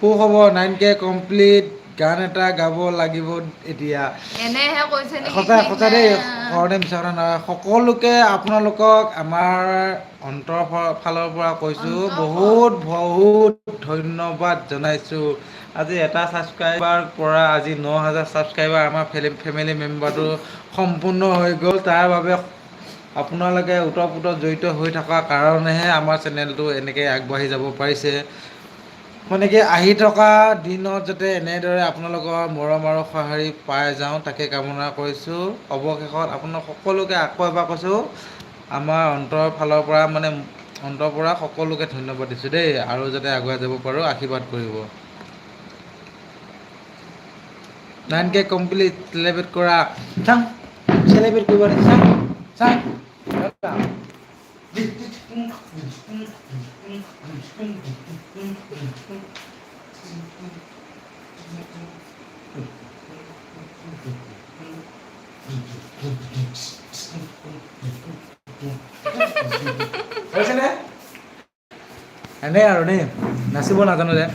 সুখবৰ 9K complete গান এটা গাব লাগিব এতিয়া। এনেহে কৈছে নেকি সঁচা ঠিক সঁচা নাই। দেই ঘৰতে মিছা কথা নহয় সকলোকে আপোনালোকক আমাৰ অন্তৰৰ ফালৰ পৰা কৈছোঁ অন্তকৰ বহুত বহুত ধন্যবাদ জনাইছোঁ। আজি এটা ছাবস্ক্ৰাইবাৰ পৰা আজি 9000 ছাবস্ক্ৰাইবাৰ আমাৰ ফেমিলি মেম্বাৰটো সম্পূৰ্ণ হৈ গ'ল তাৰ বাবে আপোনালোকে ওতঃপ্ৰোতঃ জড়িত হৈ থকাৰ কাৰণেহে আমাৰ চেনেলটো এনেকৈ আগবাঢ়ি যাব পাৰিছে। মানে কি আহি থকা দিনত যাতে এনেদৰে আপোনালোকৰ মৰম আৰু সঁহাৰি পাই যাওঁ তাকে কামনা কৰিছোঁ। অৱশেষত আপোনাক সকলোকে আকৌ এবাৰ কৈছোঁ আমাৰ অন্তৰৰ ফালৰ পৰা মানে অন্তৰৰ পৰা সকলোকে ধন্যবাদ দিছোঁ দেই আৰু যাতে আগুৱাই যাব পাৰোঁ আশীৰ্বাদ কৰিব। 9K কমপ্লিট চেলিব্ৰেট কৰা চেলিব্ৰেট কৰিব হৈছেনে? এনেই আৰু দেই নাচিব নাজানো যে।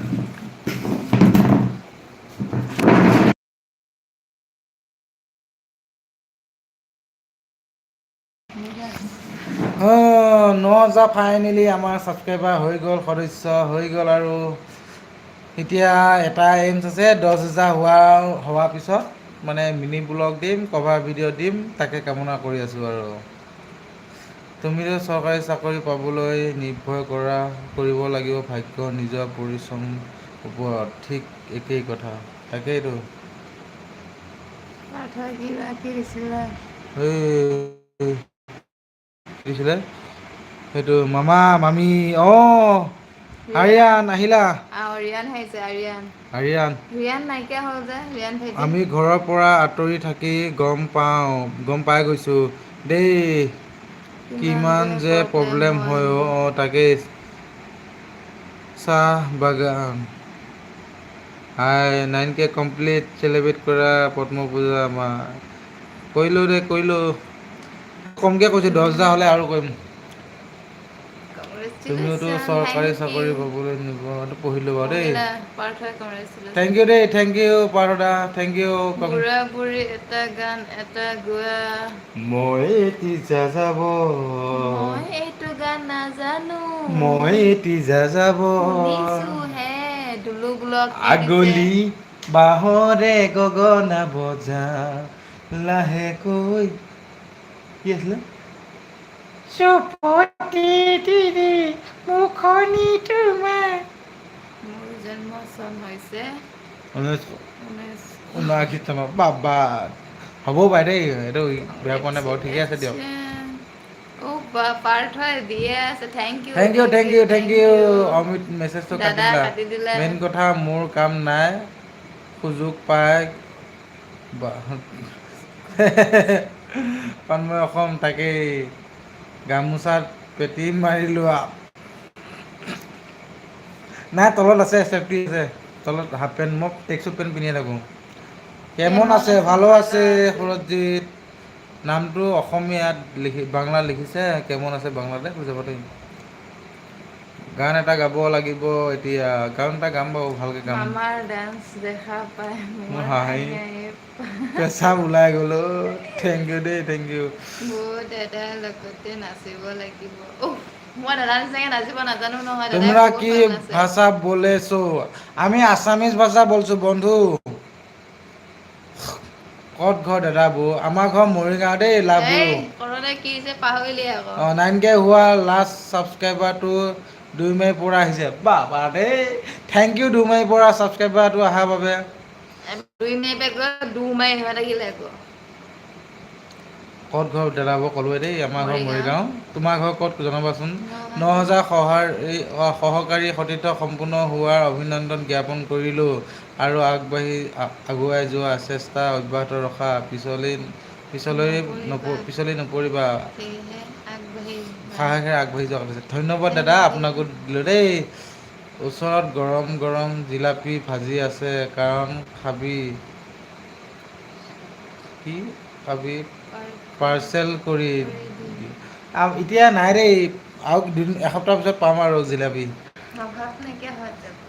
অঁ 9000 ফাইনেলি আমাৰ ছাবস্ক্ৰাইবাৰ হৈ গ'ল সদস্য হৈ গ'ল আৰু এতিয়া এটা এইমছ আছে 10,000 হোৱাৰ পিছত মানে মিনি ব্লগ দিম কভাৰ ভিডিঅ' দিম তাকে কামনা কৰি আছোঁ আৰু। তুমিতো চৰকাৰী চাকৰি পাবলৈ নিৰ্ভৰ কৰিব লাগিব ভাগ্য নিজৰ পৰিশ্ৰম ওপৰত ঠিক একেই কথা তাকেইতো। পাৰ্থই কিবা কি দিছিলে? দিছিলে সেইটো মামা মামী অঁ আৰিয়ান আহিলা? ৰিয়ান আহিছে আৰিয়ান। আৰিয়ান ৰিয়ান নাইকিয়া হ'ল যে ৰিয়ান ভাইটি। আমি ঘৰৰ পৰা আঁতৰি থাকি গম পাই গৈছোঁ দেই কিমান যে প্ৰব্লেম হয় অঁ তাকেই। চাহ বাগান হাই 9K কমপ্লিট চেলিব্ৰেট কৰা পদ্ম পূজা আমাৰ কৰিলোঁ দে কৰিলোঁ কমকৈ কৈছোঁ 10,000 হ'লে আৰু কৰিম। তুমিওতো কংগ্ৰেচুলেশ্যন চৰকাৰী থেংক ইউ। চাকৰি পাবলৈ নিৰ্ভৰ পঢ়িলোঁ বাৰু দেই। পঢ়িলা পাৰ্থই থেংক কংগ্ৰেচুলেশ্যন। ইউ দেই থেংক ইউ পাৰ্থ দা থেংক ইউ। বুঢ়া বুঢ়ী এটা গান এটা গোৱা। মই এটি যাযাবৰ মই এইটো গান নাজানো। মই এটি যাযাবৰ শুনিছো হে দুলু ব্লক কি দিছে। আগলি বাঁহৰে গগনা বজা লাহেকৈ কি আছিলে? চুপতি মুখনি তোমাৰ মোৰ জন্ম চন হৈছে 1979 চনৰ বাবা হ'বও পাৰে দেই এইটো বেয়া পোৱা নাই বাৰু ঠিকে আছে দিয়ক। পাৰ্থই দিয়ে আছে thank you thank you thank you Amit মেছেজটো কাটি দাদা দিলা দিলে। মেইন কথা মোৰ কাম নাই সুযোগ পাই পানময় অসম তাকেই গামোচাত পেটি মাৰিলোঁ আৰু নাই তলত আছে চেফটি আছে তলত হাফ পেণ্ট মই টেকচুট পেণ্ট পিন্ধিয়ে থাকোঁ। কেমন আছে ভালো আছে সুৰজিত নামটো অসমীয়াত বাংলাত লিখিছে কেমন আছে বাংলাতে হৈ যাব দেই। গান এটা গাব লাগিব এতিয়া গান এটা গাম বাৰু ভালকৈ গাম মামাৰ ডান্স দেখা পাই মোৰ মোৰ হাঁহি হাঁহি পেচাব ওলাই গ'ল থেংক ইউ দেই থেংক ইউ। বৌ দাদাৰ লগতে নাচিব লাগিব মই দাদা নিচিনাকে নাচিব নাজানো নহয় দাদাই তোমরা বহুত কি ভাল নাচে। ভাষা বলেছো আমি আছামিজ ভাষা বলছো বন্ধু। ক'ত ঘৰ দাদা বৌ আমাৰ ঘৰ মৰিগাঁও দেই লাভু এই কৰতে কি যে পাহৰিলি আকৌ। অঁ 9K হোৱা লাষ্ট ছাবস্ক্ৰাইবাৰটো দুইমাৰীৰ পৰা আহিছে বাবা দেই থেংক ইউ দুইমাৰীৰ পৰা ছাবস্ক্ৰাইবাৰটো অহাৰ বাবে। দুই মাহি পৰা গৈ দু মাহি হৈ থাকিলে আকৌ। ক'ত ঘৰ দাদাবোৰ ক'লোৱে দেই আমাৰ ঘৰ মৰিগাঁও তোমাৰ ঘৰ ক'ত জনাবাচোন। নগাঁও। 9000 সহকাৰী সতীৰ্থ সম্পূৰ্ণ হোৱাৰ অভিনন্দন জ্ঞাপন কৰিলোঁ। আৰু আগুৱাই যোৱা চেষ্টা অব্যাহত ৰখা পিছলৈ নপৰিবা সেয়েহে আগবাঢ়ি যা। সাহেৰে আগবাঢ়ি যোৱা কথা ধন্যবাদ দাদা আপোনাকো দিলোঁ দেই। ওচৰত গৰম গৰম জিলাপি ভাজি আছে কাৰণ খাবি কি খাবি পাৰ্চেল কৰি এতিয়া নাই দেই আৰু এসপ্তাহ পিছত পাম আৰু জিলাপি। অভাৱ নাইকিয়া হয় যাব